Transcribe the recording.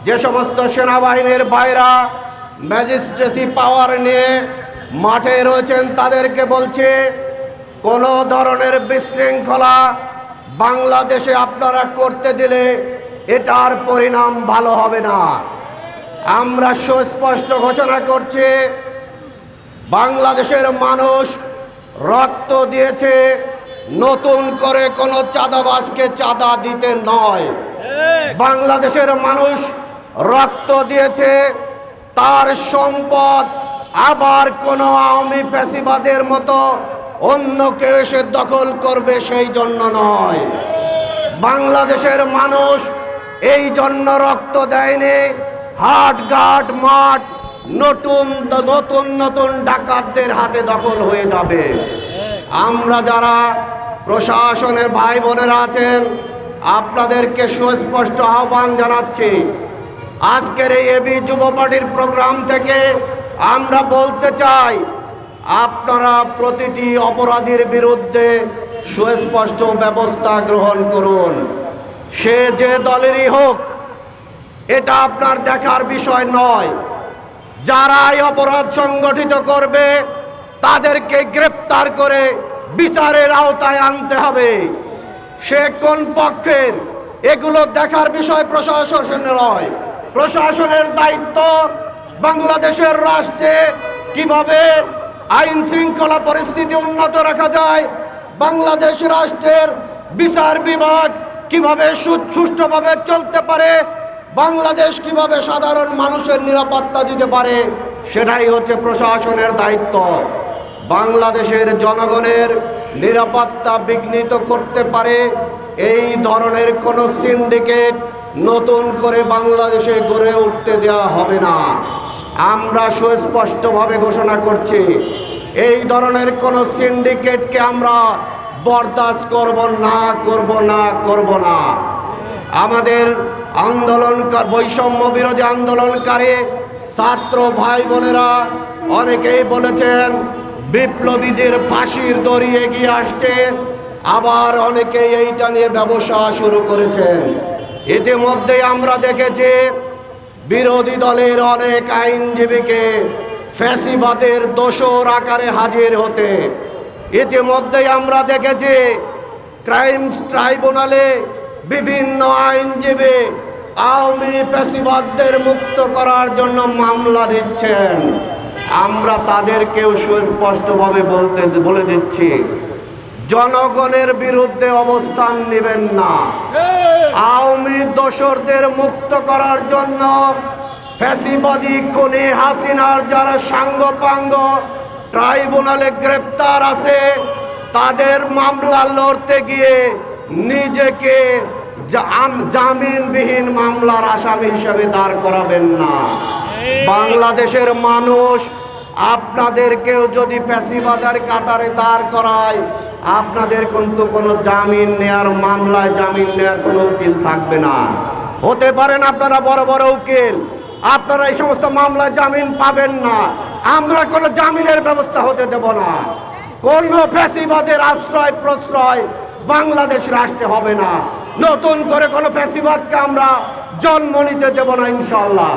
যে সমস্ত সেনাবাহিনীর ভাইরা ম্যাজিস্ট্রেসি পাওয়ার নিয়ে মাঠে রয়েছেন তাদেরকে বলছে, কোনো ধরনের বিশৃঙ্খলা বাংলাদেশে আপনারা করতে দিলে এটার পরিণাম ভালো হবে না। আমরা সুস্পষ্ট ঘোষণা করছি, বাংলাদেশের মানুষ রক্ত দিয়েছে নতুন করে কোনো চাঁদাবাজকে চাঁদা দিতে নয়। বাংলাদেশের মানুষ রক্ত দিয়েছে তার সম্পদ আবার কোনো আওয়ামী ফ্যাসিবাদের মতো অন্য কেউ এসে দখল করবে সেই জন্য নয়। বাংলাদেশের মানুষ এই জন্য রক্ত দেয়নি হাট ঘাট মাঠ নতুন নতুন নতুন ডাকাতদের হাতে দখল হয়ে যাবে। আমরা যারা প্রশাসনের ভাই বোনেরা আছেন আপনাদেরকে সুস্পষ্ট আহ্বান জানাচ্ছি, আজকের এই এবি যুব পার্টির প্রোগ্রাম থেকে আমরা বলতে চাই, আপনারা প্রতিটি অপরাধীর বিরুদ্ধে সুস্পষ্ট ব্যবস্থা গ্রহণ করুন। সে যে দলেরই হোক, এটা আপনার দেখার বিষয় নয়। যারা এই অপরাধ সংগঠিত করবে তাদেরকে গ্রেপ্তার করে বিচারের আওতায় আনতে হবে। সে কোন পক্ষের এগুলো দেখার বিষয় প্রশাসনের নয়। প্রশাসনের দায়িত্ব বাংলাদেশের রাষ্ট্রে কিভাবে আইন শৃঙ্খলা পরিস্থিতি উন্নত রাখা যায়, বাংলাদেশ রাষ্ট্রের বিচার বিভাগ কিভাবে সুষ্ঠুভাবে চলতে পারে, বাংলাদেশ কিভাবে সাধারণ মানুষের নিরাপত্তা দিতে পারে, সেটাই হচ্ছে প্রশাসনের দায়িত্ব। বাংলাদেশের জনগণের নিরাপত্তা বিঘ্নিত করতে পারে এই ধরনের কোনো সিন্ডিকেট নতুন করে বাংলাদেশে গড়ে উঠতে দেওয়া হবে না। আমরা সুস্পষ্টভাবে ঘোষণা করছি, এই ধরনের কোনো সিন্ডিকেটকে আমরা বরদাস্ত করব না। আমাদের আন্দোলনকার বৈষম্য বিরোধী আন্দোলনকারী ছাত্র ভাই বোনেরা অনেকেই বলেছেন বিপ্লবীদের ফাঁসির দড়ি এগিয়ে আসছে, আবার অনেকেই এইটা নিয়ে ব্যবসা শুরু করেছেন। ইতিমধ্যে আমরা দেখেছি বিরোধী দলের অনেক আইনজীবীকে ফ্যাসিবাদের দোসর আকারে হাজির হতে। ইতিমধ্যেই আমরা দেখেছি ক্রাইমস ট্রাইব্যুনালে বিভিন্ন আইনজীবী আওয়ামী ফ্যাসিবাদদের মুক্ত করার জন্য মামলা দিচ্ছেন। আমরা তাদেরকেও সুস্পষ্টভাবে বলে দিচ্ছি, জনগণের বিরুদ্ধে অবস্থান নেবেন না। আওয়ামী দোসরদের মুক্ত করার জন্য ফ্যাসিবাদী খুনি হাসিনার যারা সাঙ্গপাঙ্গ ট্রাইব্যুনালে গ্রেপ্তার আছে তাদের মামলা লড়তে গিয়ে নিজেকে জামিনবিহীন মামলার আসামি হিসেবে দাঁড় করাবেন না। বাংলাদেশের মানুষ আপনাদেরকেও যদি ফ্যাসিবাদের কাতারে দাঁড় করায়, আপনাদের কিন্তু কোনো জামিন নেয়ার মামলায় জামিন নেয়ার কোনো উকিল থাকবে না। হতে পারেন আপনারা বড় বড় উকিল, আপনারা এই সমস্ত মামলায় জামিন পাবেন না। আমরা কোনো জামিনের ব্যবস্থা হতে দেব না। কোনো ফ্যাসিবাদের আশ্রয় প্রশ্রয় বাংলাদেশ রাষ্ট্রে হবে না। নতুন করে কোনো ফ্যাসিবাদকে আমরা জন্ম নিতে দেব না ইনশাআল্লাহ।